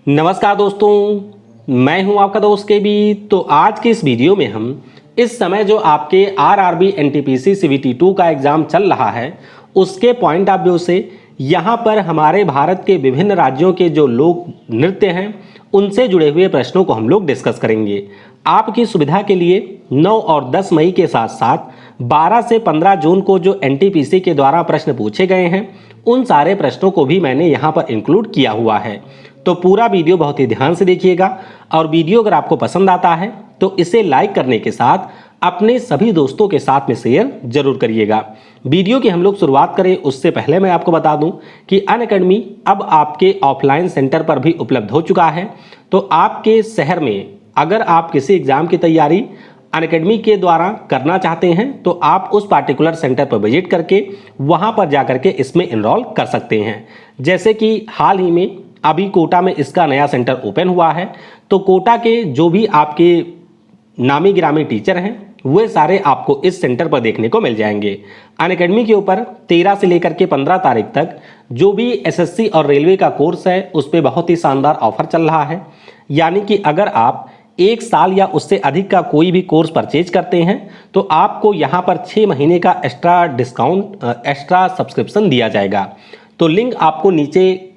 नमस्कार दोस्तों, मैं हूं आपका दोस्त के बी। तो आज के इस वीडियो में हम इस समय जो आपके आरआरबी एनटीपीसी सीवीटी 2 का एग्ज़ाम चल रहा है उसके पॉइंट ऑफ व्यू से यहाँ पर हमारे भारत के विभिन्न राज्यों के जो लोक नृत्य हैं उनसे जुड़े हुए प्रश्नों को हम लोग डिस्कस करेंगे। आपकी सुविधा के लिए 9 और 10 मई के साथ साथ 12 से 15 जून को जो एनटीपीसी के द्वारा प्रश्न पूछे गए हैं उन सारे प्रश्नों को भी मैंने यहाँ पर इंक्लूड किया हुआ है। तो पूरा वीडियो बहुत ही ध्यान से देखिएगा और वीडियो अगर आपको पसंद आता है तो इसे लाइक करने के साथ अपने सभी दोस्तों के साथ में शेयर जरूर करिएगा। वीडियो की हम लोग शुरुआत करें उससे पहले मैं आपको बता दूं कि अनअकैडमी अब आपके ऑफलाइन सेंटर पर भी उपलब्ध हो चुका है। तो आपके शहर में अगर आप किसी एग्जाम की तैयारी अनअकैडमी के द्वारा करना चाहते हैं तो आप उस पार्टिकुलर सेंटर पर विजिट करके वहां पर जाकर के इसमें इनरोल कर सकते हैं। जैसे कि हाल ही में अभी कोटा में इसका नया सेंटर ओपन हुआ है, तो कोटा के जो भी आपके नामी गिरामी टीचर हैं वे सारे आपको इस सेंटर पर देखने को मिल जाएंगे। अनअकैडमी के ऊपर 13 से लेकर के 15 तारीख तक जो भी एसएससी और रेलवे का कोर्स है उस पर बहुत ही शानदार ऑफर चल रहा है। यानी कि अगर आप 1 साल या उससे अधिक का कोई भी कोर्स परचेज करते हैं तो आपको यहाँ पर 6 महीने का एक्स्ट्रा डिस्काउंट एक्स्ट्रा सब्सक्रिप्शन दिया जाएगा। तो लिंक आपको नीचे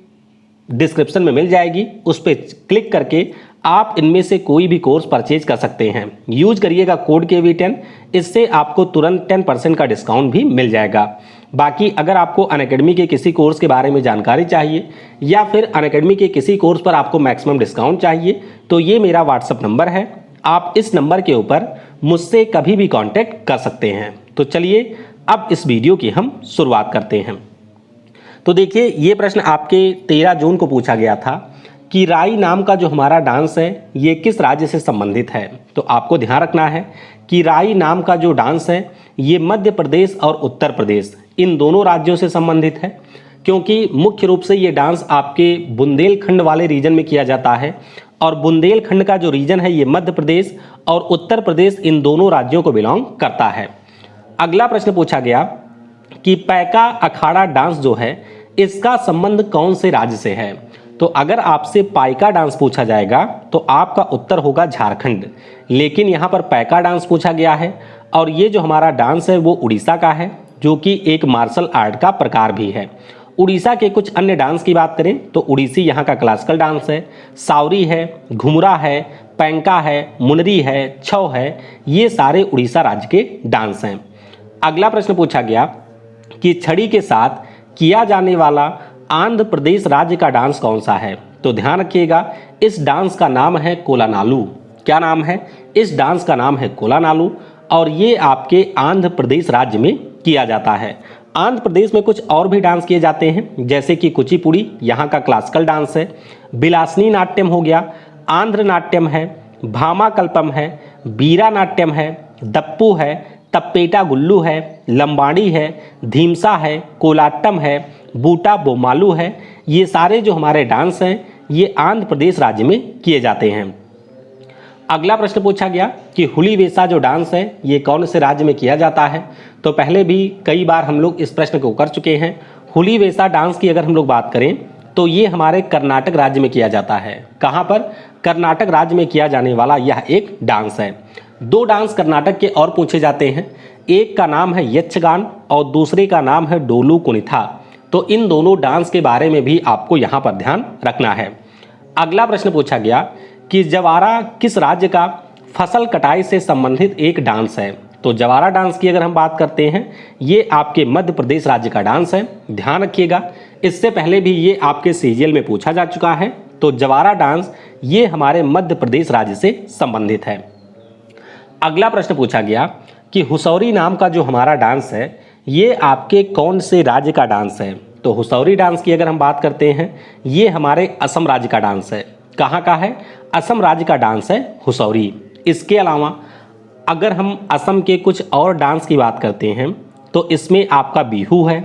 डिस्क्रिप्शन में मिल जाएगी, उस पर क्लिक करके आप इनमें से कोई भी कोर्स परचेज कर सकते हैं। यूज करिएगा कोड KV10, इससे आपको तुरंत 10% का डिस्काउंट भी मिल जाएगा। बाकी अगर आपको अनअकैडमी के किसी कोर्स के बारे में जानकारी चाहिए या फिर अनअकैडमी के किसी कोर्स पर आपको मैक्सिमम डिस्काउंट चाहिए तो ये मेरा व्हाट्सअप नंबर है, आप इस नंबर के ऊपर मुझसे कभी भी कॉन्टैक्ट कर सकते हैं। तो चलिए अब इस वीडियो की हम शुरुआत करते हैं। तो देखिए ये प्रश्न आपके 13 जून को पूछा गया था कि राई नाम का जो हमारा डांस है ये किस राज्य से संबंधित है। तो आपको ध्यान रखना है कि राई नाम का जो डांस है ये मध्य प्रदेश और उत्तर प्रदेश इन दोनों राज्यों से संबंधित है, क्योंकि मुख्य रूप से ये डांस आपके बुंदेलखंड वाले रीजन में किया जाता है और बुंदेलखंड का जो रीजन है ये मध्य प्रदेश और उत्तर प्रदेश इन दोनों राज्यों को बिलोंग करता है। अगला प्रश्न पूछा गया कि पैका अखाड़ा डांस जो है इसका संबंध कौन से राज्य से है। तो अगर आपसे पाइका डांस पूछा जाएगा तो आपका उत्तर होगा झारखंड, लेकिन यहाँ पर पैका डांस पूछा गया है और ये जो हमारा डांस है वो उड़ीसा का है, जो कि एक मार्शल आर्ट का प्रकार भी है। उड़ीसा के कुछ अन्य डांस की बात करें तो उड़ीसी यहाँ का क्लासिकल डांस है, सावरी है, घुमरा है, पैंका है, मुनरी है, छौ है, ये सारे उड़ीसा राज्य के डांस हैं। अगला प्रश्न पूछा गया कि छड़ी के साथ किया जाने वाला आंध्र प्रदेश राज्य का डांस कौन सा है। तो ध्यान रखिएगा इस डांस का नाम है कोलानालू। क्या नाम है? इस डांस का नाम है कोलानालू और ये आपके आंध्र प्रदेश राज्य में किया जाता है। आंध्र प्रदेश में कुछ और भी डांस किए जाते हैं, जैसे कि कुचिपुड़ी यहाँ का क्लासिकल डांस है, बिलासनी नाट्यम हो गया, आंध्र नाट्यम है, भामा कल्पम है, बीरा नाट्यम है, दप्पू है, तप्पेटा गुल्लू है, लंबाड़ी है, धीमसा है, कोलाट्टम है, बूटा बोमालू है। ये सारे जो हमारे डांस हैं ये आंध्र प्रदेश राज्य में किए जाते हैं। अगला प्रश्न पूछा गया कि हुली वेसा जो डांस है ये कौन से राज्य में किया जाता है। तो पहले भी कई बार हम लोग इस प्रश्न को कर चुके हैं। हुली वेसा डांस की अगर हम लोग बात करें तो ये हमारे कर्नाटक राज्य में किया जाता है। कहाँ पर? कर्नाटक राज्य में किया जाने वाला यह एक डांस है। 2 डांस कर्नाटक के और पूछे जाते हैं, एक का नाम है यक्षगान और दूसरे का नाम है डोलू कुनिथा। तो इन दोनों डांस के बारे में भी आपको यहाँ पर ध्यान रखना है। अगला प्रश्न पूछा गया कि जवारा किस राज्य का फसल कटाई से संबंधित एक डांस है। तो जवारा डांस की अगर हम बात करते हैं ये आपके मध्य प्रदेश राज्य का डांस है। ध्यान रखिएगा इससे पहले भी ये आपके सीजीएल में पूछा जा चुका है। तो जवारा डांस ये हमारे मध्य प्रदेश राज्य से संबंधित है। अगला प्रश्न पूछा कि हुसौरी नाम का जो हमारा डांस है ये आपके कौन से राज्य का डांस है। तो हुसौरी डांस की अगर हम बात करते हैं ये हमारे असम राज्य का डांस है। कहाँ का है? असम राज्य का डांस है हुसौरी। इसके अलावा अगर हम असम के कुछ और डांस की बात करते हैं तो इसमें आपका बिहू है,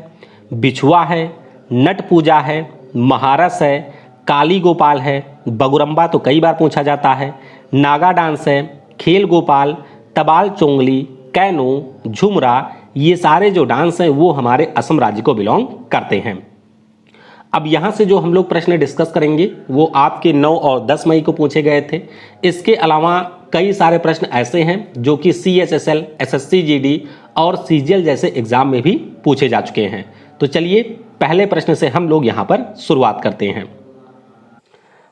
बिछुआ है, नट पूजा है, महारस है, काली गोपाल है, बगुरम्बा तो कई बार पूछा जाता है, नागा डांस है, खेल गोपाल, तबाल चोंगली, कैनो, झुमरा, ये सारे जो डांस हैं वो हमारे असम राज्य को बिलोंग करते हैं। अब यहाँ से जो हम लोग प्रश्न डिस्कस करेंगे वो आपके 9 और 10 मई को पूछे गए थे। इसके अलावा कई सारे प्रश्न ऐसे हैं जो कि CHSL, SSC GD और CGL जैसे एग्जाम में भी पूछे जा चुके हैं। तो चलिए पहले प्रश्न से हम लोग यहाँ पर शुरुआत करते हैं।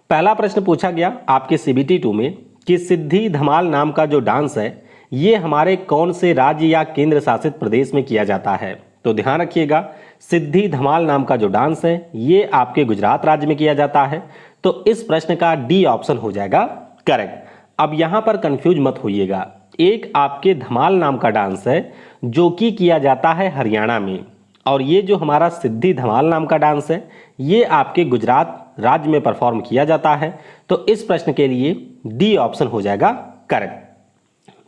पहला प्रश्न पूछा गया आपके CBT 2 में कि सिद्धि धमाल नाम का जो डांस है ये हमारे कौन से राज्य या केंद्र शासित प्रदेश में किया जाता है। तो ध्यान रखिएगा, सिद्धि धमाल नाम का जो डांस है ये आपके गुजरात राज्य में किया जाता है। तो इस प्रश्न का डी ऑप्शन हो जाएगा करेक्ट। अब यहाँ पर कंफ्यूज मत होइएगा, एक आपके धमाल नाम का डांस है जो कि किया जाता है हरियाणा में, और ये जो हमारा सिद्धि धमाल नाम का डांस है ये आपके गुजरात राज्य में परफॉर्म किया जाता है। तो इस प्रश्न के लिए डी ऑप्शन हो जाएगा करेक्ट।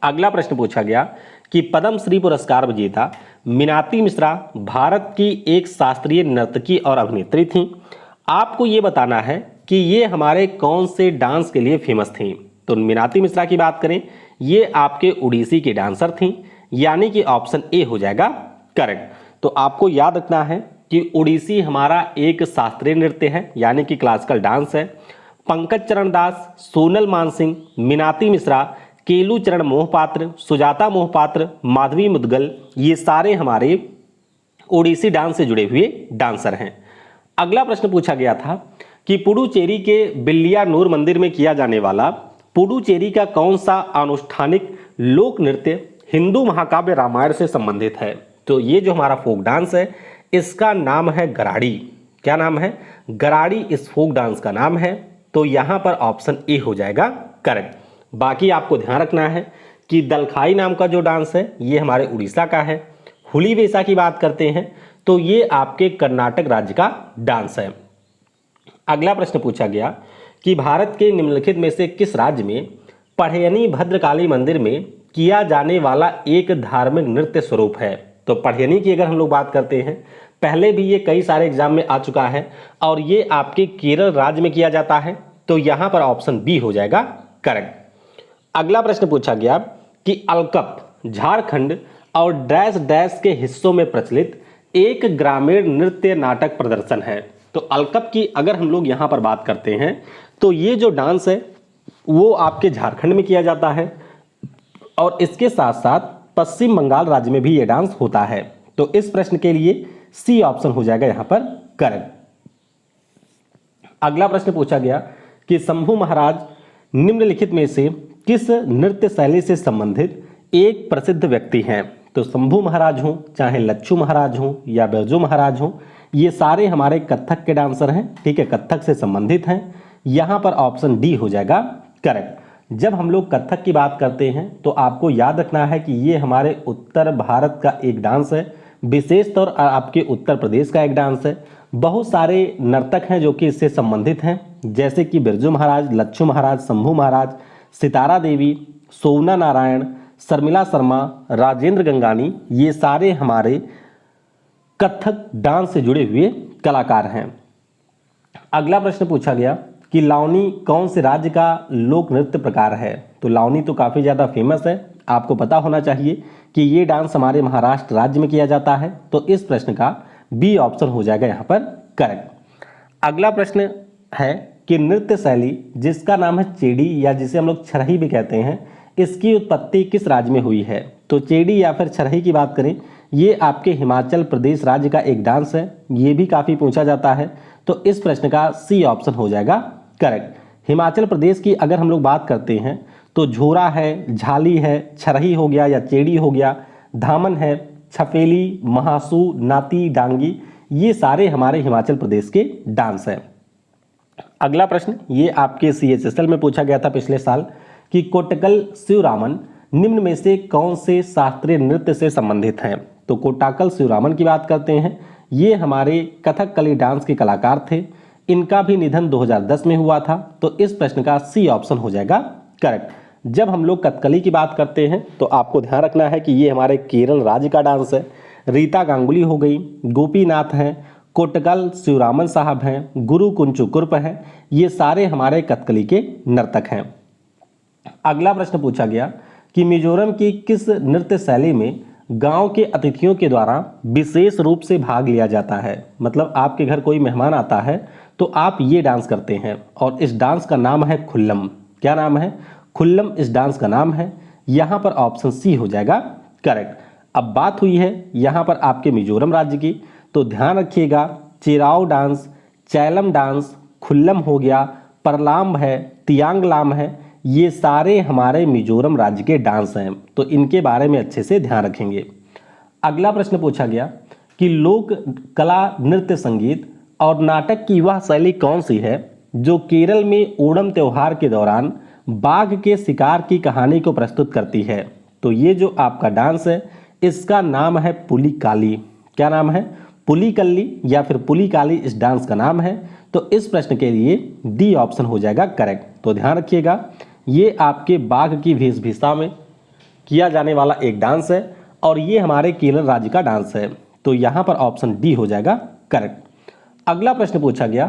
अगला प्रश्न पूछा गया कि पद्म श्री पुरस्कार विजेता मीनाती मिश्रा भारत की एक शास्त्रीय नर्तकी और अभिनेत्री थीं। आपको ये बताना है कि ये हमारे कौन से डांस के लिए फेमस थीं। तो मीनाती मिश्रा की बात करें, ये आपके उड़ीसी की डांसर थीं, यानी कि ऑप्शन ए हो जाएगा करेक्ट। तो आपको याद रखना है कि उड़ीसी हमारा एक शास्त्रीय नृत्य है, यानी कि क्लासिकल डांस है। पंकज चरण दास, सोनल मानसिंह, मीनाती मिश्रा, केलू चरण मोहपात्र, सुजाता मोहपात्र, माधवी मुदगल, ये सारे हमारे ओडिसी डांस से जुड़े हुए डांसर हैं। अगला प्रश्न पूछा गया था कि पुडुचेरी के बिल्लिया नूर मंदिर में किया जाने वाला पुडुचेरी का कौन सा अनुष्ठानिक लोक नृत्य हिंदू महाकाव्य रामायण से संबंधित है। तो ये जो हमारा फोक डांस है इसका नाम है गराड़ी। क्या नाम है? गराड़ी इस फोक डांस का नाम है। तो यहाँ पर ऑप्शन ए हो जाएगा करेक्ट। बाकी आपको ध्यान रखना है कि दलखाई नाम का जो डांस है ये हमारे उड़ीसा का है। हुली वेसा की बात करते हैं तो ये आपके कर्नाटक राज्य का डांस है। अगला प्रश्न पूछा गया कि भारत के निम्नलिखित में से किस राज्य में पढ़यनी भद्रकाली मंदिर में किया जाने वाला एक धार्मिक नृत्य स्वरूप है। तो पढ़यनी की अगर हम लोग बात करते हैं, पहले भी ये कई सारे एग्जाम में आ चुका है और ये आपके केरल राज्य में किया जाता है। तो यहाँ पर ऑप्शन बी हो जाएगा करेक्ट। अगला प्रश्न पूछा गया कि अलकप झारखंड और डैश डैश के हिस्सों में प्रचलित एक ग्रामीण नृत्य नाटक प्रदर्शन है। तो अलकप की अगर हम लोग यहाँ पर बात करते हैं तो ये जो डांस है वो आपके झारखंड में किया जाता है और इसके साथ साथ पश्चिम बंगाल राज्य में भी ये डांस होता है। तो इस प्रश्न के लिए सी ऑप्शन हो जाएगा यहाँ पर करेक्ट। अगला प्रश्न पूछा गया कि शंभू महाराज निम्नलिखित में से किस नृत्य शैली से संबंधित एक प्रसिद्ध व्यक्ति हैं। तो शंभू महाराज हों, चाहे लच्छू महाराज हों या बिरजू महाराज हों, ये सारे हमारे कथक के डांसर हैं। ठीक है, कथक से संबंधित हैं। यहाँ पर ऑप्शन डी हो जाएगा करेक्ट। जब हम लोग कथक की बात करते हैं तो आपको याद रखना है कि ये हमारे उत्तर भारत का एक डांस है, विशेष तौर आपके उत्तर प्रदेश का एक डांस है। बहुत सारे नर्तक हैं जो कि इससे संबंधित हैं, जैसे कि बिरजू महाराज, लच्छू महाराज, शंभू महाराज, सितारा देवी, सोवना नारायण, शर्मिला शर्मा, राजेंद्र गंगानी, ये सारे हमारे कथक डांस से जुड़े हुए कलाकार हैं। अगला प्रश्न पूछा गया कि लावनी कौन से राज्य का लोक नृत्य प्रकार है। तो लावनी तो काफ़ी ज़्यादा फेमस है, आपको पता होना चाहिए कि ये डांस हमारे महाराष्ट्र राज्य में किया जाता है। तो इस प्रश्न का बी ऑप्शन हो जाएगा यहाँ पर करेक्ट। अगला प्रश्न है कि नृत्य शैली जिसका नाम है चेडी या जिसे हम लोग छरही भी कहते हैं, इसकी उत्पत्ति किस राज्य में हुई है। तो चेडी या फिर छरही की बात करें, ये आपके हिमाचल प्रदेश राज्य का एक डांस है, ये भी काफ़ी पूछा जाता है। तो इस प्रश्न का सी ऑप्शन हो जाएगा करेक्ट। हिमाचल प्रदेश की अगर हम लोग बात करते हैं तो झोरा है, झाली है, छरही हो गया या चेडी हो गया, धामन है, छपेली, महासू, नाती, डांगी, ये सारे हमारे हिमाचल प्रदेश के डांस हैं। अगला प्रश्न ये आपके CHSL में पूछा गया था पिछले साल कि कोट्टकल शिवरामन निम्न में से कौन से शास्त्रीय नृत्य से संबंधित हैं। तो कोट्टाकल शिवरामन की बात करते हैं, ये हमारे कथकली डांस के कलाकार थे। इनका भी निधन 2010 में हुआ था। तो इस प्रश्न का सी ऑप्शन हो जाएगा करेक्ट। जब हम लोग कथकली की बात करते हैं तो आपको ध्यान रखना है कि ये हमारे केरल राज्य का डांस है। रीता गांगुली हो गई, गोपीनाथ हैं, कोट्टकल शिवरामन साहब हैं, गुरु कुंचु कुर्प हैं, ये सारे हमारे कथकली के नर्तक हैं। अगला प्रश्न पूछा गया कि मिजोरम की किस नृत्य शैली में गांव के अतिथियों के द्वारा विशेष रूप से भाग लिया जाता है। मतलब आपके घर कोई मेहमान आता है तो आप ये डांस करते हैं और इस डांस का नाम है खुल्लम। क्या नाम है? खुल्लम इस डांस का नाम है। यहाँ पर ऑप्शन सी हो जाएगा करेक्ट। अब बात हुई है यहाँ पर आपके मिजोरम राज्य की, तो ध्यान रखिएगा चिराओ डांस, चैलम डांस, खुल्लम हो गया, परलाम है, तियांगलाम है, ये सारे हमारे मिजोरम राज्य के डांस हैं, तो इनके बारे में अच्छे से ध्यान रखेंगे। अगला प्रश्न पूछा गया कि लोक कला, नृत्य, संगीत और नाटक की वह शैली कौन सी है जो केरल में ओणम त्योहार के दौरान बाघ के शिकार की कहानी को प्रस्तुत करती है। तो ये जो आपका डांस है इसका नाम है पुलिकाली। क्या नाम है? पुलिकल्ली या फिर पुलिकाली इस डांस का नाम है। तो इस प्रश्न के लिए डी ऑप्शन हो जाएगा करेक्ट। तो ध्यान रखिएगा ये आपके बाघ की वेशभूषा में किया जाने वाला एक डांस है और ये हमारे केरल राज्य का डांस है। तो यहाँ पर ऑप्शन डी हो जाएगा करेक्ट। अगला प्रश्न पूछा गया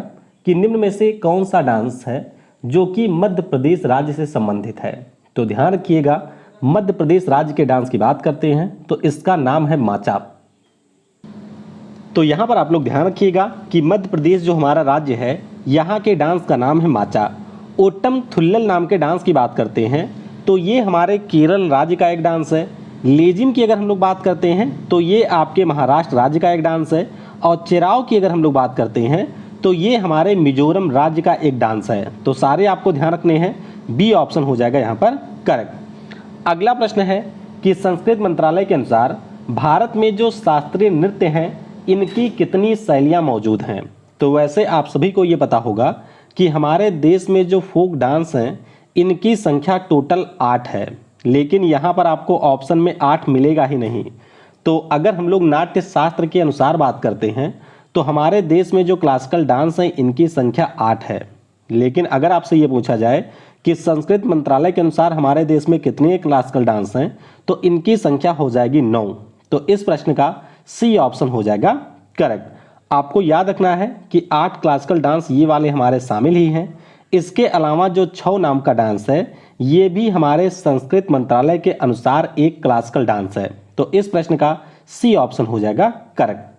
कि निम्न में से कौन सा डांस है जो कि मध्य प्रदेश राज्य से संबंधित है। तो ध्यान रखिएगा मध्य प्रदेश राज्य के डांस की बात करते हैं तो इसका नाम है माचा। तो यहाँ पर आप लोग ध्यान रखिएगा कि मध्य प्रदेश जो हमारा राज्य है यहाँ के डांस का नाम है माचा। ओट्टम थुल्लल नाम के डांस की बात करते हैं तो ये हमारे केरल राज्य का एक डांस है। लेजिम की अगर हम लोग बात करते हैं तो ये आपके महाराष्ट्र राज्य का एक डांस है। और चिराओ की अगर हम लोग बात करते हैं तो ये हमारे मिजोरम राज्य का एक डांस है। तो सारे आपको ध्यान रखने हैं, बी ऑप्शन हो जाएगा यहाँ पर करेक्ट। अगला प्रश्न है कि संस्कृति मंत्रालय के अनुसार भारत में जो शास्त्रीय नृत्य हैं इनकी कितनी शैलियाँ मौजूद हैं। तो वैसे आप सभी को ये पता होगा कि हमारे देश में जो फोक डांस हैं इनकी संख्या टोटल 8 है, लेकिन यहाँ पर आपको ऑप्शन में 8 मिलेगा ही नहीं। तो अगर हम लोग नाट्य शास्त्र के अनुसार बात करते हैं तो हमारे देश में जो क्लासिकल डांस हैं इनकी संख्या 8 है। लेकिन अगर आपसे ये पूछा जाए कि संस्कृति मंत्रालय के अनुसार हमारे देश में कितने क्लासिकल डांस हैं तो इनकी संख्या हो जाएगी 9। तो इस प्रश्न का सी ऑप्शन हो जाएगा करेक्ट। आपको याद रखना है कि 8 क्लासिकल डांस ये वाले हमारे शामिल ही हैं। इसके अलावा जो छौ नाम का डांस है ये भी हमारे संस्कृति मंत्रालय के अनुसार एक क्लासिकल डांस है। तो इस प्रश्न का सी ऑप्शन हो जाएगा करेक्ट।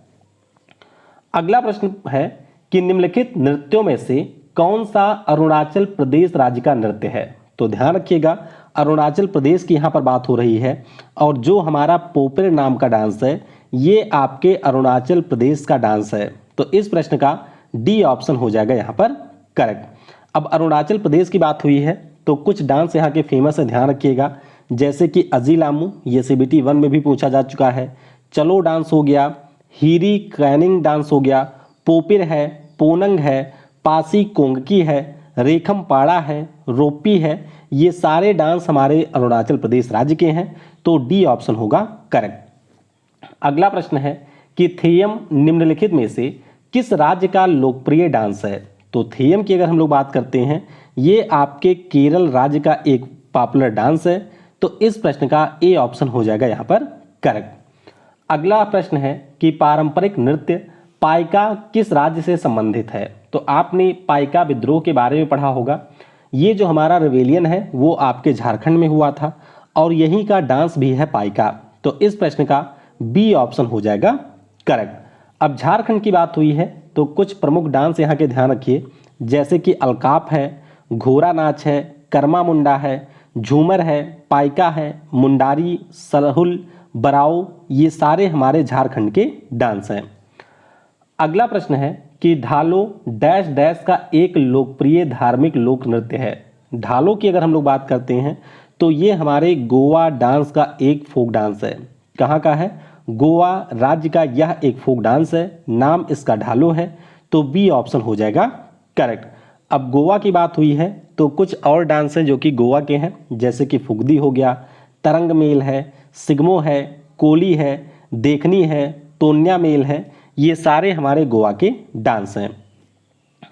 अगला प्रश्न है कि निम्नलिखित नृत्यों में से कौन सा अरुणाचल प्रदेश राज्य का नृत्य है। तो ध्यान रखिएगा अरुणाचल प्रदेश की यहाँ पर बात हो रही है और जो हमारा पोपेर नाम का डांस है ये आपके अरुणाचल प्रदेश का डांस है। तो इस प्रश्न का डी ऑप्शन हो जाएगा यहाँ पर करेक्ट। अब अरुणाचल प्रदेश की बात हुई है तो कुछ डांस यहाँ के फेमस है, ध्यान रखिएगा, जैसे कि अजीलामू, ये CBT 1 में भी पूछा जा चुका है। चलो डांस हो गया, हीरी कैनिंग डांस हो गया, पोपिर है, पोनंग है, पासी कोंगकी है, रेखम पाड़ा है, रोपी है। ये सारे डांस हमारे अरुणाचल प्रदेश राज्य के हैं। तो डी ऑप्शन होगा करेक्ट। अगला प्रश्न है कि थेयम निम्नलिखित में से किस राज्य का लोकप्रिय डांस है। तो थेयम की अगर हम लोग बात करते हैं ये आपके केरल राज्य का एक पॉपुलर डांस है। तो इस प्रश्न का ए ऑप्शन हो जाएगा यहाँ पर करेक्ट। अगला प्रश्न है कि पारंपरिक नृत्य पाइका किस राज्य से संबंधित है। तो आपने पाइका विद्रोह के बारे में पढ़ा होगा। ये जो हमारा रिवेलियन है वो आपके झारखंड में हुआ था और यहीं का डांस भी है पाइका। तो इस प्रश्न का बी ऑप्शन हो जाएगा करेक्ट। अब झारखंड की बात हुई है तो कुछ प्रमुख डांस यहाँ के ध्यान रखिए, जैसे कि अलकाप है, घोड़ा नाच है, कर्मा मुंडा है, झूमर है, पाइका है, मुंडारी, सरहुल, बराऊ, ये सारे हमारे झारखंड के डांस हैं। अगला प्रश्न है कि ढालो डैश डैश का एक लोकप्रिय धार्मिक लोक नृत्य है। ढालो की अगर हम लोग बात करते हैं तो ये हमारे गोवा डांस का एक फोक डांस है। कहाँ का है? गोवा राज्य का यह एक फोक डांस है, नाम इसका ढालो है। तो बी ऑप्शन हो जाएगा करेक्ट। अब गोवा की बात हुई है तो कुछ और डांस हैं जो कि गोवा के हैं, जैसे कि फुगदी हो गया, तरंग मेल है, सिगमो है, कोली है, देखनी है, तोन्या मेल है, ये सारे हमारे गोवा के डांस हैं।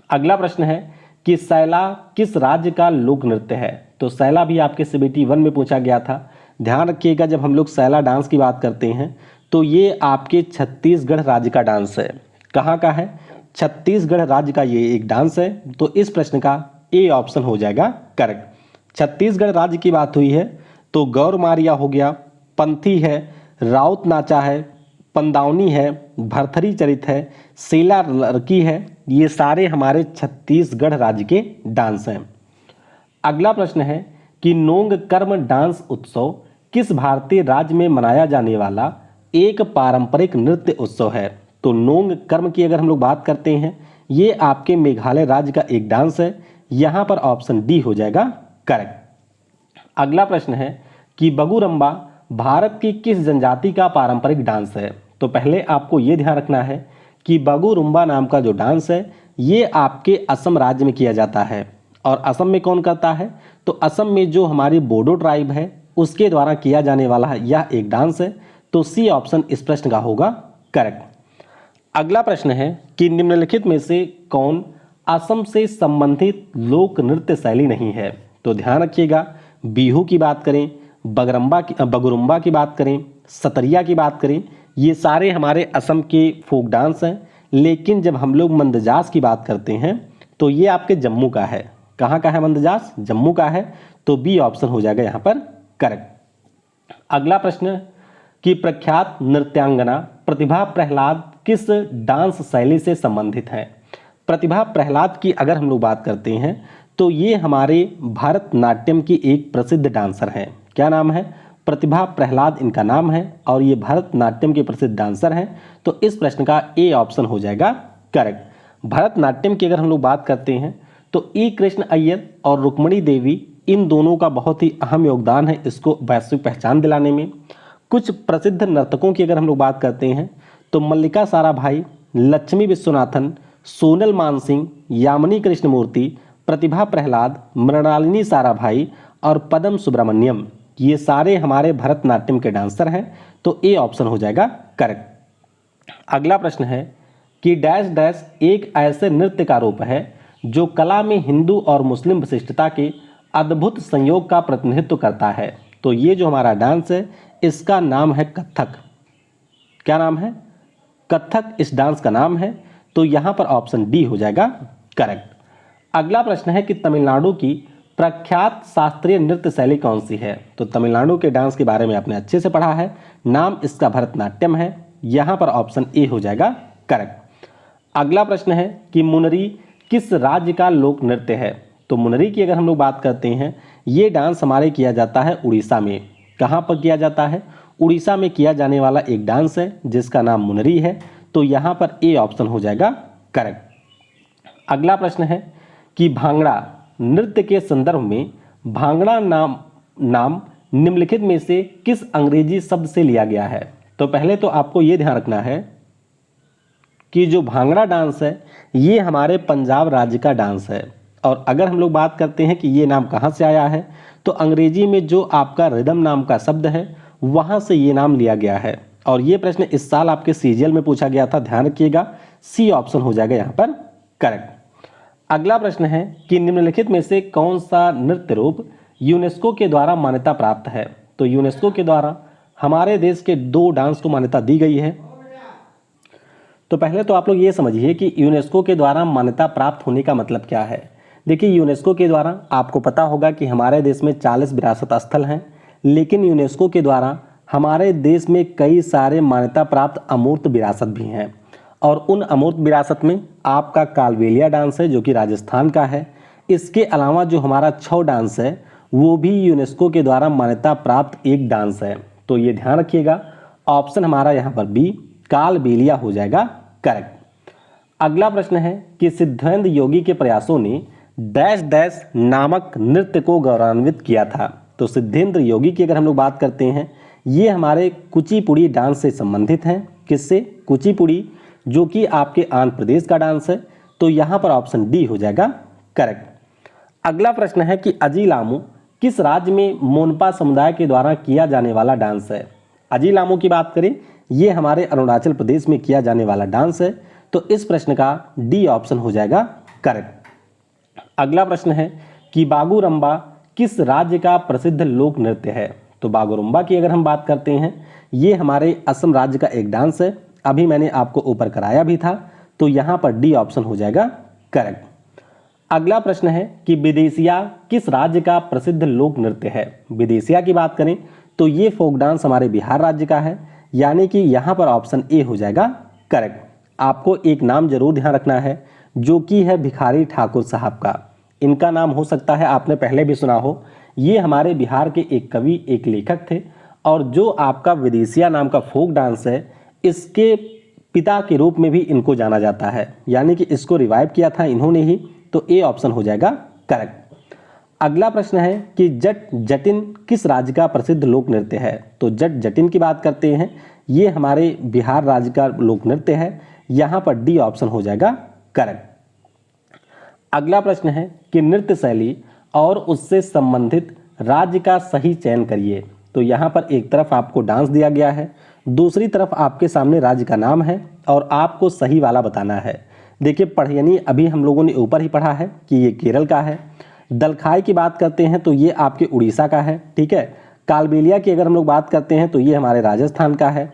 अगला प्रश्न है कि सैला किस राज्य का लोक नृत्य है। तो सैला भी आपके CBT 1 में पूछा गया था। ध्यान रखिएगा जब हम लोग सैला डांस की बात करते हैं तो ये आपके छत्तीसगढ़ राज्य का डांस है। कहाँ का है? छत्तीसगढ़ राज्य का ये एक डांस है। तो इस प्रश्न का ए ऑप्शन हो जाएगा करेक्ट। छत्तीसगढ़ राज्य की बात हुई है तो गौर मारिया हो गया, पंथी है, राउत नाचा है, पंदावनी है, भरथरी चरित है, सेला लड़की है, ये सारे हमारे छत्तीसगढ़ राज्य के डांस हैं। अगला प्रश्न है कि नोंग कर्म डांस उत्सव किस भारतीय राज्य में मनाया जाने वाला एक पारंपरिक नृत्य उत्सव है। तो नोंग कर्म की अगर हम लोग बात करते हैं, ये आपके मेघालय राज्य का एक डांस है। यहाँ पर ऑप्शन डी हो जाएगा करेक्ट। अगला प्रश्न है कि बगुरम्बा भारत की किस जनजाति का पारंपरिक डांस है। तो पहले आपको ये ध्यान रखना है कि बगुरुम्बा नाम का जो डांस है ये आपके असम राज्य में किया जाता है। और असम में कौन करता है, तो असम में जो हमारी बोडो ट्राइब है उसके द्वारा किया जाने वाला है यह एक डांस है। तो सी ऑप्शन इस प्रश्न का होगा करेक्ट। अगला प्रश्न है कि निम्नलिखित में से कौन असम से संबंधित लोक नृत्य शैली नहीं है। तो ध्यान रखिएगा, बिहू की बात करें, बगुरुम्बा की बात करें, सतरिया की बात करें, ये सारे हमारे असम के फोक डांस हैं। लेकिन जब हम लोग मंदजास की बात करते हैं तो ये आपके जम्मू का है। कहाँ का है मंदजास, जम्मू का है। तो बी ऑप्शन हो जाएगा यहाँ पर करेक्ट। अगला प्रश्न कि प्रख्यात नृत्यांगना प्रतिभा प्रहलाद किस डांस शैली से संबंधित है। प्रतिभा प्रहलाद की अगर हम लोग बात करते हैं तो ये हमारे भरतनाट्यम की एक प्रसिद्ध डांसर हैं। क्या नाम है, प्रतिभा प्रहलाद इनका नाम है और ये भरतनाट्यम के प्रसिद्ध डांसर हैं। तो इस प्रश्न का ए ऑप्शन हो जाएगा करेक्ट। भरतनाट्यम की अगर हम लोग बात करते हैं तो ई कृष्ण अय्यर और रुक्मणी देवी, इन दोनों का बहुत ही अहम योगदान है इसको वैश्विक पहचान दिलाने में। कुछ प्रसिद्ध नर्तकों की अगर हम लोग बात करते हैं तो मल्लिका साराभाई, लक्ष्मी विश्वनाथन, सोनल मानसिंह, यामिनी कृष्णमूर्ति, प्रतिभा प्रहलाद, मृणालिनी साराभाई और पदम सुब्रमण्यम, ये सारे हमारे भरतनाट्यम के डांसर हैं। तो ए ऑप्शन हो जाएगा करेक्ट। अगला प्रश्न है कि डैश डैश एक ऐसे नृत्य का रूप है जो कला में हिंदू और मुस्लिम विशिष्टता के अद्भुत संयोग का प्रतिनिधित्व करता है। तो ये जो हमारा डांस है इसका नाम है कथक। क्या नाम है, कथक इस डांस का नाम है। तो यहाँ पर ऑप्शन डी हो जाएगा करेक्ट। अगला प्रश्न है कि तमिलनाडु की प्रख्यात शास्त्रीय नृत्य शैली कौन सी है। तो तमिलनाडु के डांस के बारे में आपने अच्छे से पढ़ा है, नाम इसका भरतनाट्यम है। यहाँ पर ऑप्शन ए हो जाएगा करेक्ट। अगला प्रश्न है कि मुनरी किस राज्य का लोक नृत्य है। तो मुनरी की अगर हम लोग बात करते हैं, ये डांस हमारे किया जाता है उड़ीसा में। कहाँ पर किया जाता है, उड़ीसा में किया जाने वाला एक डांस है जिसका नाम मुनरी है। तो यहाँ पर ए ऑप्शन हो जाएगा करेक्ट। अगला प्रश्न है कि भांगड़ा नृत्य के संदर्भ में भांगड़ा नाम निम्नलिखित में से किस अंग्रेजी शब्द से लिया गया है। तो पहले तो आपको ये ध्यान रखना है कि जो भांगड़ा डांस है ये हमारे पंजाब राज्य का डांस है। और अगर हम लोग बात करते हैं कि ये नाम कहाँ से आया है, तो अंग्रेजी में जो आपका रिदम नाम का शब्द है वहाँ से ये नाम लिया गया है। और ये प्रश्न इस साल आपके सीजीएल में पूछा गया था, ध्यान रखिएगा, सी ऑप्शन हो जाएगा यहाँ पर करेक्ट। अगला प्रश्न है कि निम्नलिखित में से कौन सा नृत्य रूप यूनेस्को के द्वारा मान्यता प्राप्त है। तो यूनेस्को के द्वारा हमारे देश के 2 डांस को मान्यता दी गई है। तो पहले तो आप लोग ये समझिए कि यूनेस्को के द्वारा मान्यता प्राप्त होने का मतलब क्या है। देखिए, यूनेस्को के द्वारा आपको पता होगा कि हमारे देश में 40 विरासत स्थल हैं, लेकिन यूनेस्को के द्वारा हमारे देश में कई सारे मान्यता प्राप्त अमूर्त विरासत भी हैं। और उन अमूर्त विरासत में आपका कालबेलिया डांस है जो कि राजस्थान का है। इसके अलावा जो हमारा छौ डांस है वो भी यूनेस्को के द्वारा मान्यता प्राप्त एक डांस है। तो ये ध्यान रखिएगा, ऑप्शन हमारा यहाँ पर बी कालबेलिया हो जाएगा करेक्ट। अगला प्रश्न है कि सिद्धेंद्र योगी के प्रयासों ने डैश डैश नामक नृत्य को गौरवान्वित किया था। तो सिद्धेंद्र योगी की अगर हम लोग बात करते हैं, ये हमारे कुचिपुड़ी डांस से संबंधित हैं। किससे, कुचिपुड़ी, जो कि आपके आंध्र प्रदेश का डांस है। तो यहाँ पर ऑप्शन डी हो जाएगा करेक्ट। अगला प्रश्न है कि अजीलामू किस राज्य में मोनपा समुदाय के द्वारा किया जाने वाला डांस है। अजीलामू की बात करें, ये हमारे अरुणाचल प्रदेश में किया जाने वाला डांस है। तो इस प्रश्न का डी ऑप्शन हो जाएगा करेक्ट। अगला प्रश्न है कि बागुरम्बा किस राज्य का प्रसिद्ध लोक नृत्य है। तो बागुरम्बा की अगर हम बात करते हैं, ये हमारे असम राज्य का एक डांस है। अभी मैंने आपको ऊपर कराया भी था। तो यहाँ पर डी ऑप्शन हो जाएगा करेक्ट। अगला प्रश्न है कि विदेशिया किस राज्य का प्रसिद्ध लोक नृत्य है। विदेशिया की बात करें तो ये फोक डांस हमारे बिहार राज्य का है। यानी कि यहाँ पर ऑप्शन ए हो जाएगा करेक्ट। आपको एक नाम जरूर ध्यान रखना है जो कि है भिखारी ठाकुर साहब का। इनका नाम हो सकता है आपने पहले भी सुना हो। ये हमारे बिहार के एक कवि, एक लेखक थे और जो आपका विदेशिया नाम का फोक डांस है, इसके पिता के रूप में भी इनको जाना जाता है, यानी कि इसको रिवाइव किया था इन्होंने ही। तो ए ऑप्शन हो जाएगा करेक्ट। अगला प्रश्न है कि जट जटिन किस राज्य का प्रसिद्ध लोक नृत्य है। तो जट जटिन की बात करते हैं, ये हमारे बिहार राज्य का लोक नृत्य है। यहाँ पर डी ऑप्शन हो जाएगा करेक्ट। अगला प्रश्न है कि नृत्य शैली और उससे संबंधित राज्य का सही चयन करिए। तो यहाँ पर एक तरफ आपको डांस दिया गया है, दूसरी तरफ आपके सामने राज्य का नाम है और आपको सही वाला बताना है। देखिए पढ़यनी अभी हम लोगों ने ऊपर ही पढ़ा है कि ये केरल का है। दलखाई की बात करते हैं तो ये आपके उड़ीसा का है, ठीक है। कालबेलिया की अगर हम लोग बात करते हैं तो ये हमारे राजस्थान का है।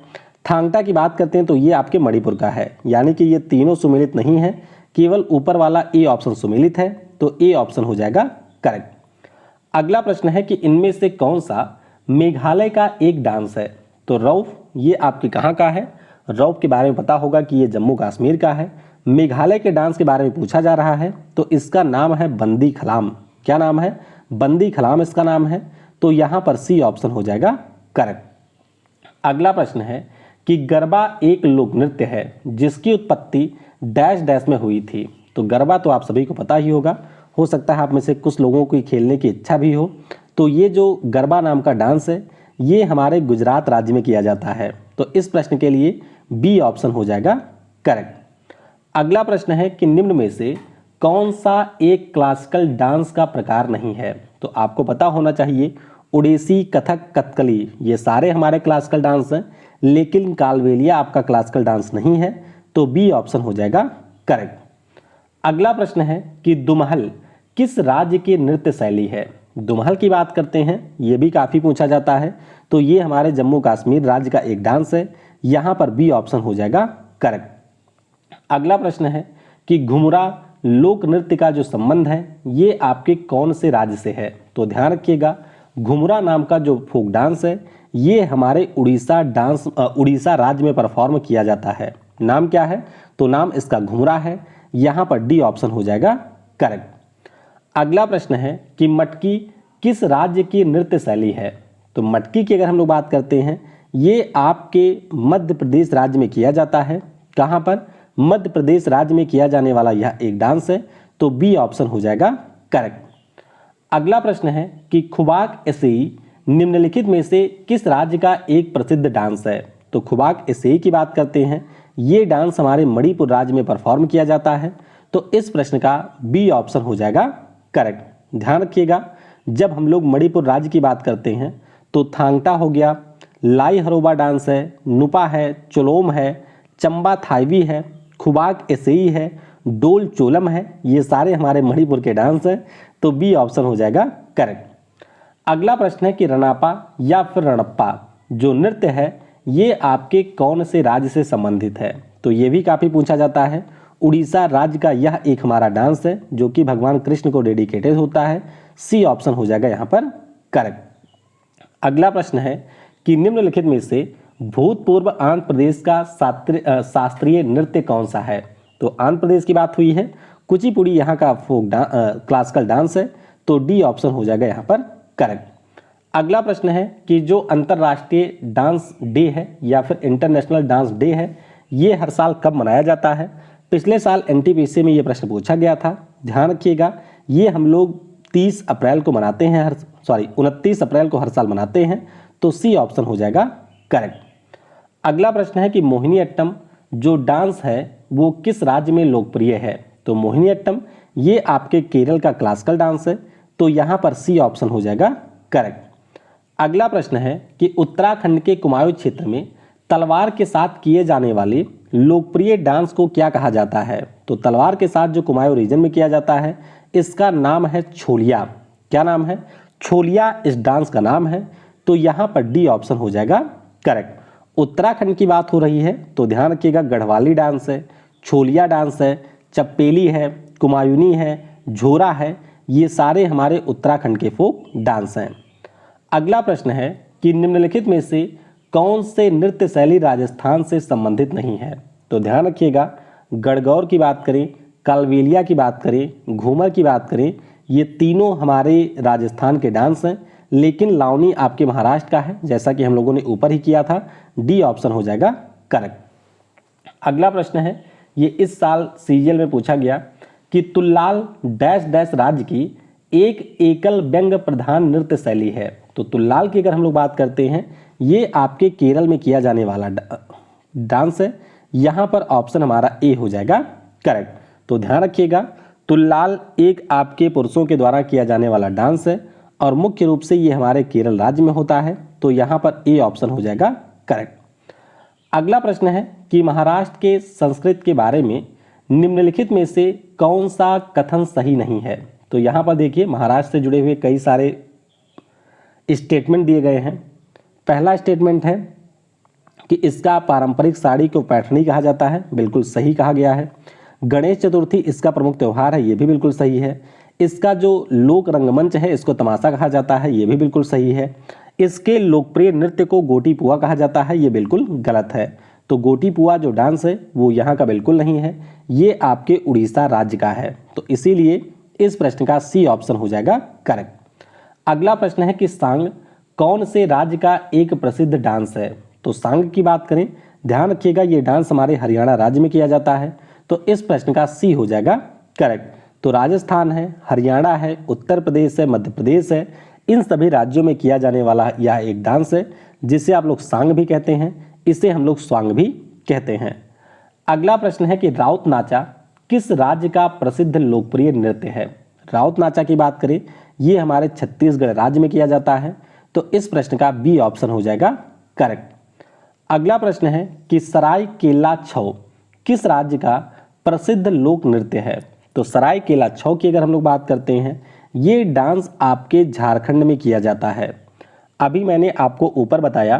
थांगटा की बात करते हैं तो ये आपके मणिपुर का है। यानी कि ये तीनों सुमेलित नहीं है, केवल ऊपर वाला ए ऑप्शन सुमेलित है। तो ए ऑप्शन हो जाएगा करेक्ट। अगला प्रश्न है कि इनमें से कौन सा मेघालय का एक डांस है। तो रौफ ये आपके कहाँ का है। रौफ के बारे में पता होगा कि ये जम्मू कश्मीर का है। मेघालय के डांस के बारे में पूछा जा रहा है तो इसका नाम है बंदी खलाम। क्या नाम है? बंदी खलाम इसका नाम है। तो यहाँ पर सी ऑप्शन हो जाएगा करेक्ट। अगला प्रश्न है कि गरबा एक लोक नृत्य है जिसकी उत्पत्ति डैश डैश में हुई थी। तो गरबा तो आप सभी को पता ही होगा, हो सकता है आप में से कुछ लोगों की खेलने की इच्छा भी हो। तो ये जो गरबा नाम का डांस है ये हमारे गुजरात राज्य में किया जाता है। तो इस प्रश्न के लिए बी ऑप्शन हो जाएगा करेक्ट। अगला प्रश्न है कि निम्न में से कौन सा एक क्लासिकल डांस का प्रकार नहीं है। तो आपको पता होना चाहिए ओडिसी, कथक, कथकली ये सारे हमारे क्लासिकल डांस हैं, लेकिन कालबेलिया आपका क्लासिकल डांस नहीं है। तो बी ऑप्शन हो जाएगा करेक्ट। अगला प्रश्न है कि दुमहल किस राज्य की नृत्य शैली है। दुमहल की बात करते हैं, ये भी काफ़ी पूछा जाता है। तो ये हमारे जम्मू कश्मीर राज्य का एक डांस है। यहाँ पर बी ऑप्शन हो जाएगा करेक्ट। अगला प्रश्न है कि घुमरा लोक नृत्य का जो संबंध है ये आपके कौन से राज्य से है। तो ध्यान रखिएगा घुमरा नाम का जो फोक डांस है ये हमारे उड़ीसा राज्य में परफॉर्म किया जाता है। नाम क्या है? तो नाम इसका घुमरा है। यहाँ पर डी ऑप्शन हो जाएगा करेक्ट। अगला प्रश्न है कि मटकी किस राज्य की नृत्य शैली है। तो मटकी की अगर हम लोग बात करते हैं ये आपके मध्य प्रदेश राज्य में किया जाता है। कहाँ पर? मध्य प्रदेश राज्य में किया जाने वाला यह एक डांस है। तो बी ऑप्शन हो जाएगा करेक्ट। अगला प्रश्न है कि खुबाक एसेई निम्नलिखित में से किस राज्य का एक प्रसिद्ध डांस है। तो खुबाक एसेई की बात करते हैं, ये डांस हमारे मणिपुर राज्य में परफॉर्म किया जाता है। तो इस प्रश्न का बी ऑप्शन हो जाएगा करेक्ट। ध्यान रखिएगा जब हम लोग मणिपुर राज्य की बात करते हैं तो थांगटा हो गया, लाई हरोबा डांस है, नुपा है, चोलोम है, चंबा थाईवी है, खुबाक एसेई है, डोल चोलम है, ये सारे हमारे मणिपुर के डांस हैं। तो बी ऑप्शन हो जाएगा करेक्ट। अगला प्रश्न है कि रनापा या फिर रणप्पा जो नृत्य है ये आपके कौन से राज्य से संबंधित है। तो ये भी काफ़ी पूछा जाता है। उड़ीसा राज्य का यह एक हमारा डांस है जो कि भगवान कृष्ण को डेडिकेटेड होता है। सी ऑप्शन हो जाएगा यहाँ पर करेक्ट। अगला प्रश्न है कि निम्नलिखित में से भूतपूर्व आंध्र प्रदेश का शास्त्रीय नृत्य कौन सा है। तो आंध्र प्रदेश की बात हुई है, कुचिपुड़ी यहाँ का फोक क्लासिकल डांस है। तो डी ऑप्शन हो जाएगा यहाँ पर करेक्ट। अगला प्रश्न है कि जो अंतर्राष्ट्रीय डांस डे है या फिर इंटरनेशनल डांस डे है ये हर साल कब मनाया जाता है। पिछले साल एनटीपीसी में ये प्रश्न पूछा गया था। ध्यान रखिएगा ये हम लोग 30 अप्रैल को मनाते हैं 29 अप्रैल को हर साल मनाते हैं। तो सी ऑप्शन हो जाएगा करेक्ट। अगला प्रश्न है कि मोहिनीअट्टम जो डांस है वो किस राज्य में लोकप्रिय है। तो मोहिनीअट्टम ये आपके केरल का क्लासिकल डांस है। तो यहाँ पर सी ऑप्शन हो जाएगा करेक्ट। अगला प्रश्न है कि उत्तराखंड के कुमाऊं क्षेत्र में तलवार के साथ किए जाने वाले लोकप्रिय डांस को क्या कहा जाता है। तो तलवार के साथ जो कुमाऊं रीजन में किया जाता है इसका नाम है छोलिया। क्या नाम है? छोलिया इस डांस का नाम है। तो यहाँ पर डी ऑप्शन हो जाएगा करेक्ट। उत्तराखंड की बात हो रही है तो ध्यान रखिएगा गढ़वाली डांस है, छोलिया डांस है, चप्पेली है, कुमायूनी है, झोरा है, ये सारे हमारे उत्तराखंड के फोक डांस हैं। अगला प्रश्न है कि निम्नलिखित में से कौन से नृत्य शैली राजस्थान से संबंधित नहीं है? तो ध्यान रखिएगा, गणगौर की बात करें, कालबेलिया की बात करें, घूमर की बात करें, ये तीनों हमारे राजस्थान के डांस हैं, लेकिन लावनी आपके महाराष्ट्र का है, जैसा कि हम लोगों ने ऊपर ही किया था। डी ऑप्शन हो जाएगा करेक्ट। अगला प्रश्न है, ये इस साल सीजीएल में पूछा गया कि तुल्लाल डैश डैश राज्य की एक एकल व्यंग प्रधान नृत्य शैली है। तो तुल्लाल की अगर हम लोग बात करते हैं, ये आपके केरल में किया जाने वाला डांस है। यहाँ पर ऑप्शन हमारा ए हो जाएगा करेक्ट। तो ध्यान रखिएगा, तुल्लाल एक आपके पुरुषों के द्वारा किया जाने वाला डांस है और मुख्य रूप से ये हमारे केरल राज्य में होता है। तो यहाँ पर ए ऑप्शन हो जाएगा करेक्ट। अगला प्रश्न है कि महाराष्ट्र के संस्कृत के बारे में निम्नलिखित में से कौन सा कथन सही नहीं है? तो यहाँ पर देखिए, महाराष्ट्र से जुड़े हुए कई सारे स्टेटमेंट दिए गए हैं। पहला स्टेटमेंट है कि इसका पारंपरिक साड़ी को पैठनी कहा जाता है, बिल्कुल सही कहा गया है। गणेश चतुर्थी इसका प्रमुख त्यौहार है, ये भी बिल्कुल सही है। इसका जो लोक रंगमंच है इसको तमाशा कहा जाता है, ये भी बिल्कुल सही है। इसके लोकप्रिय नृत्य को गोटी पुआ कहा जाता है, ये बिल्कुल गलत है। तो गोटी पुआ जो डांस है वो यहाँ का बिल्कुल नहीं है, ये आपके उड़ीसा राज्य का है। तो इसीलिए इस प्रश्न का सी ऑप्शन हो जाएगा करेक्ट। अगला प्रश्न है कि सांग कौन से राज्य का एक प्रसिद्ध डांस है? तो सांग की बात करें, ध्यान रखिएगा ये डांस हमारे हरियाणा राज्य में किया जाता है। तो इस प्रश्न का सी हो जाएगा करेक्ट। तो राजस्थान है, हरियाणा है, उत्तर प्रदेश है, मध्य प्रदेश है, इन सभी राज्यों में किया जाने वाला यह एक डांस है जिसे आप लोग सांग भी कहते हैं, इसे हम लोग स्वांग भी कहते हैं। अगला प्रश्न है कि राउत नाचा किस राज्य का प्रसिद्ध लोकप्रिय नृत्य है? राउत नाचा की बात करें, ये हमारे छत्तीसगढ़ राज्य में किया जाता है। तो इस प्रश्न का बी ऑप्शन हो जाएगा करेक्ट। अगला प्रश्न है कि सराय केला छौ किस राज्य का प्रसिद्ध लोक नृत्य है? तो सराय केला छौ की अगर हम लोग बात करते हैं, ये डांस आपके झारखंड में किया जाता है। अभी मैंने आपको ऊपर बताया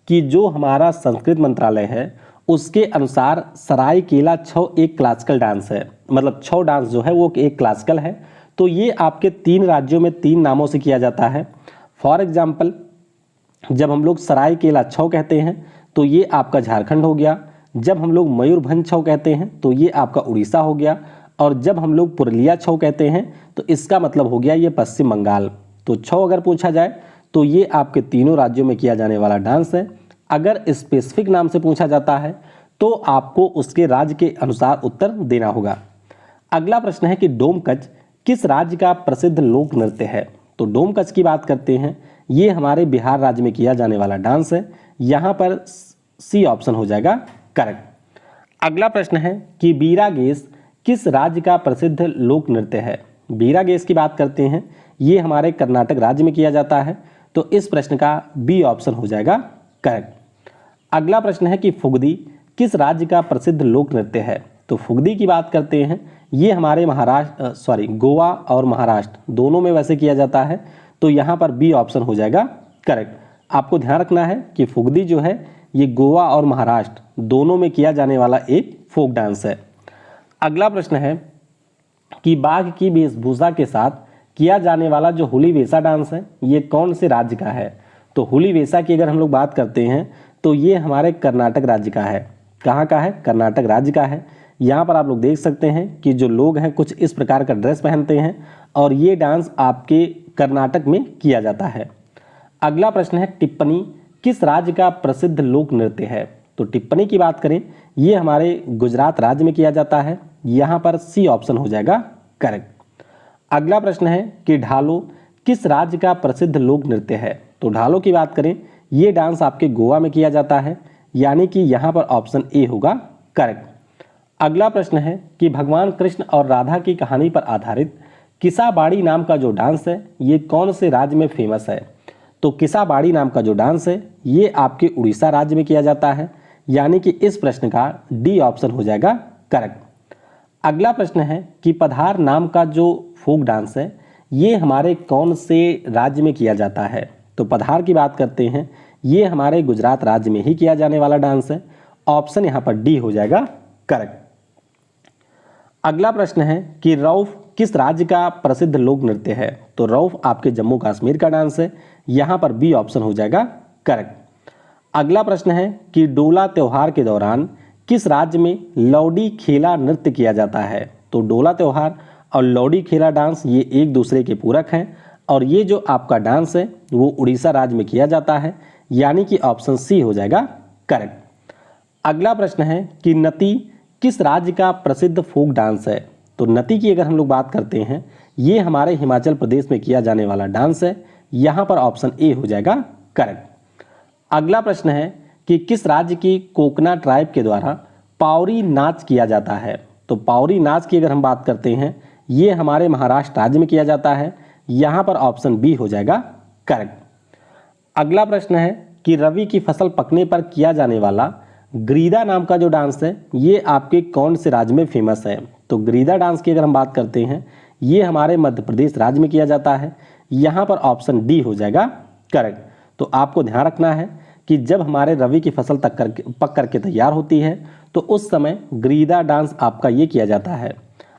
कि जो हमारा संस्कृत मंत्रालय है उसके अनुसार सराय केला छौ एक क्लासिकल डांस है, मतलब छौ डांस जो है वो एक क्लासिकल है। तो ये आपके 3 राज्यों में 3 नामों से किया जाता है। फॉर एग्जाम्पल, जब हम लोग सराय केला छौ कहते हैं तो ये आपका झारखंड हो गया। जब हम लोग मयूरभंज छौ कहते हैं तो ये आपका उड़ीसा हो गया। और जब हम लोग पुरुलिया छौ कहते हैं तो इसका मतलब हो गया ये पश्चिम बंगाल। तो छौ अगर पूछा जाए तो ये आपके तीनों राज्यों में किया जाने वाला डांस है। अगर स्पेसिफिक नाम से पूछा जाता है तो आपको उसके राज्य के अनुसार उत्तर देना होगा। अगला प्रश्न है कि डोमकच किस राज्य का प्रसिद्ध लोक नृत्य है? तो डोमकच की बात करते हैं, ये हमारे बिहार राज्य में किया जाने वाला डांस है। यहाँ पर सी ऑप्शन हो जाएगा करेक्ट। अगला प्रश्न है कि बीरा गेस किस राज्य का प्रसिद्ध लोक नृत्य है? बीरा गेस की बात करते हैं, ये हमारे कर्नाटक राज्य में किया जाता है। तो इस प्रश्न का बी ऑप्शन हो जाएगा करेक्ट। अगला प्रश्न है कि फुगदी किस राज्य का प्रसिद्ध लोक नृत्य है? तो फुगदी की बात करते हैं, ये हमारे गोवा और महाराष्ट्र दोनों में वैसे किया जाता है। तो यहाँ पर बी ऑप्शन हो जाएगा करेक्ट। आपको ध्यान रखना है कि फुगदी जो है ये गोवा और महाराष्ट्र दोनों में किया जाने वाला एक फोक डांस है। अगला प्रश्न है कि बाघ की वेशभूषा के साथ किया जाने वाला जो हुली वेशा डांस है ये कौन से राज्य का है? तो हुली वेशा की अगर हम लोग बात करते हैं तो ये हमारे कर्नाटक राज्य का है। कहाँ का है? कर्नाटक राज्य का है। यहाँ पर आप लोग देख सकते हैं कि जो लोग हैं कुछ इस प्रकार का ड्रेस पहनते हैं और ये डांस आपके कर्नाटक में किया जाता है। अगला प्रश्न है टिप्पणी किस राज्य का प्रसिद्ध लोक नृत्य है? तो टिप्पणी की बात करें, ये हमारे गुजरात राज्य में किया जाता है। यहाँ पर सी ऑप्शन हो जाएगा करेक्ट। अगला प्रश्न है कि ढालो किस राज्य का प्रसिद्ध लोक नृत्य है? तो ढालो की बात करें, ये डांस आपके गोवा में किया जाता है, यानी कि यहाँ पर ऑप्शन ए होगा करेक्ट। अगला प्रश्न है कि भगवान कृष्ण और राधा की कहानी पर आधारित किसाबाड़ी नाम का जो डांस है ये कौन से राज्य में फेमस है? तो किसाबाड़ी नाम का जो डांस है ये आपके उड़ीसा राज्य में किया जाता है, यानी कि इस प्रश्न का डी ऑप्शन हो जाएगा करेक्ट। अगला प्रश्न है कि पधार नाम का जो फोक डांस है ये हमारे कौन से राज्य में किया जाता है? तो पधार की बात करते हैं, ये हमारे गुजरात राज्य में ही किया जाने वाला डांस है। ऑप्शन यहाँ पर डी हो जाएगा करेक्ट। अगला प्रश्न है कि रौफ किस राज्य का प्रसिद्ध लोक नृत्य है? तो रौफ आपके जम्मू कश्मीर का डांस है। यहाँ पर बी ऑप्शन हो जाएगा करेक्ट। अगला प्रश्न है कि डोला त्योहार के दौरान किस राज्य में लौडी खेला नृत्य किया जाता है। तो डोला त्योहार और लौडी खेला डांस ये एक दूसरे के पूरक हैं और ये जो आपका डांस है वो उड़ीसा राज्य में किया जाता है, यानी कि ऑप्शन सी हो जाएगा करेक्ट। अगला प्रश्न है कि नती किस राज्य का प्रसिद्ध फोक डांस है। तो नती की अगर हम लोग बात करते हैं ये हमारे हिमाचल प्रदेश में किया जाने वाला डांस है, यहाँ पर ऑप्शन ए हो जाएगा करेक्ट। अगला प्रश्न है कि किस राज्य की कोकना ट्राइब के द्वारा पावरी नाच किया जाता है। तो पावरी नाच की अगर हम बात करते हैं ये हमारे महाराष्ट्र राज्य में किया जाता है, यहाँ पर ऑप्शन बी हो जाएगा करेक्ट। अगला प्रश्न है कि रवि की फसल पकने पर किया जाने वाला ग्रीदा नाम का जो डांस है ये आपके कौन से राज्य में फेमस है। तो ग्रीदा डांस की अगर हम बात करते हैं ये हमारे मध्य प्रदेश राज्य में किया जाता है, यहाँ पर ऑप्शन डी हो जाएगा करेक्ट। तो आपको ध्यान रखना है कि जब हमारे रवि की फसल पक करके तैयार होती है तो उस समय ग्रीदा डांस आपका ये किया जाता है।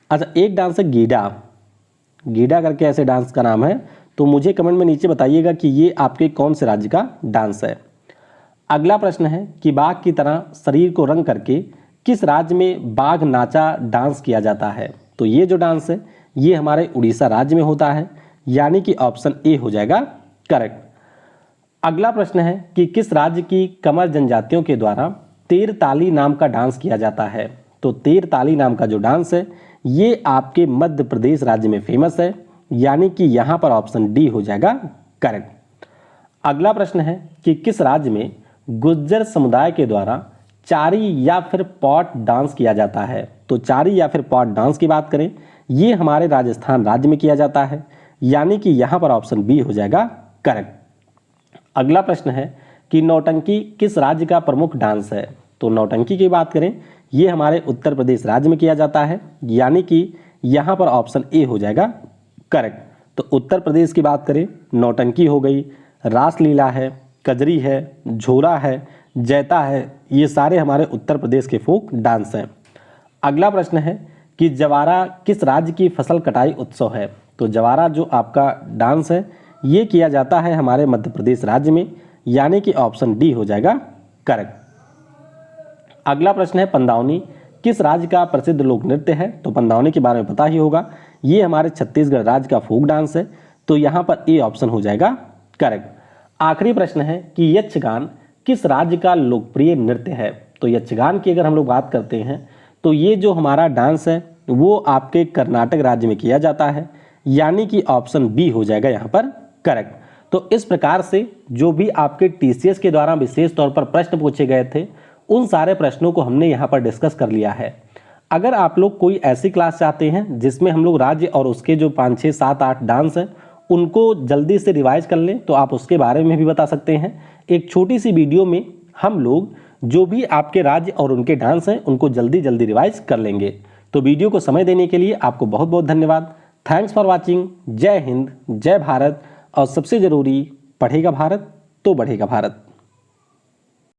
अच्छा, एक डांस है गीडा, गीडा करके ऐसे डांस का नाम है, तो मुझे कमेंट में नीचे बताइएगा कि ये आपके कौन से राज्य का डांस है। अगला प्रश्न है कि बाघ की तरह शरीर को रंग करके किस राज्य में बाघ नाचा डांस किया जाता है। तो ये जो डांस है ये हमारे उड़ीसा राज्य में होता है, यानी कि ऑप्शन ए हो जाएगा करेक्ट। अगला प्रश्न है कि किस राज्य की कमर जनजातियों के द्वारा तेर ताली नाम का डांस किया जाता है। तो तेर ताली नाम का जो डांस है ये आपके मध्य प्रदेश राज्य में फेमस है, यानी कि यहाँ पर ऑप्शन डी हो जाएगा करेक्ट। अगला प्रश्न है कि किस राज्य में गुज्जर समुदाय के द्वारा चारी या फिर पॉट डांस किया जाता है। तो चारी या फिर पॉट डांस की बात करें ये हमारे राजस्थान राज्य में किया जाता है, यानी कि यहाँ पर ऑप्शन बी हो जाएगा करेक्ट। अगला प्रश्न है कि नौटंकी किस राज्य का प्रमुख डांस है। तो नौटंकी की बात करें ये हमारे उत्तर प्रदेश राज्य में किया जाता है, यानी कि यहाँ पर ऑप्शन ए हो जाएगा करेक्ट। तो उत्तर प्रदेश की बात करें नौटंकी हो गई, रासलीला है, कजरी है, झोला है, जैता है, ये सारे हमारे उत्तर प्रदेश के फोक डांस हैं। अगला प्रश्न है कि जवारा किस राज्य की फसल कटाई उत्सव है। तो जवारा जो आपका डांस है ये किया जाता है हमारे मध्य प्रदेश राज्य में, यानी कि ऑप्शन डी हो जाएगा करेक्ट। अगला प्रश्न है पंदावनी किस राज्य का प्रसिद्ध लोक नृत्य है। तो पंदावनी के बारे में पता ही होगा, ये हमारे छत्तीसगढ़ राज्य का फोक डांस है, तो यहाँ पर ए ऑप्शन हो जाएगा करेक्ट। आखिरी प्रश्न है कि यक्षगान किस राज्य का लोकप्रिय नृत्य है। तो यक्षगान की अगर हम लोग बात करते हैं तो ये जो हमारा डांस है वो आपके कर्नाटक राज्य में किया जाता है, यानी कि ऑप्शन बी हो जाएगा यहाँ पर करेक्ट। तो इस प्रकार से जो भी आपके टीसीएस के द्वारा विशेष तौर पर प्रश्न पूछे गए थे उन सारे प्रश्नों को हमने यहाँ पर डिस्कस कर लिया है। अगर आप लोग कोई ऐसी क्लास चाहते हैं जिसमें हम लोग राज्य और उसके जो 5, 6, 7, 8 डांस हैं उनको जल्दी से रिवाइज कर लें तो आप उसके बारे में भी बता सकते हैं। एक छोटी सी वीडियो में हम लोग जो भी आपके राज्य और उनके डांस हैं उनको जल्दी रिवाइज कर लेंगे। तो वीडियो को समय देने के लिए आपको बहुत बहुत धन्यवाद। Thanks for watching. जय हिंद, जय भारत, और सबसे ज़रूरी पढ़ेगा भारत तो बढ़ेगा भारत।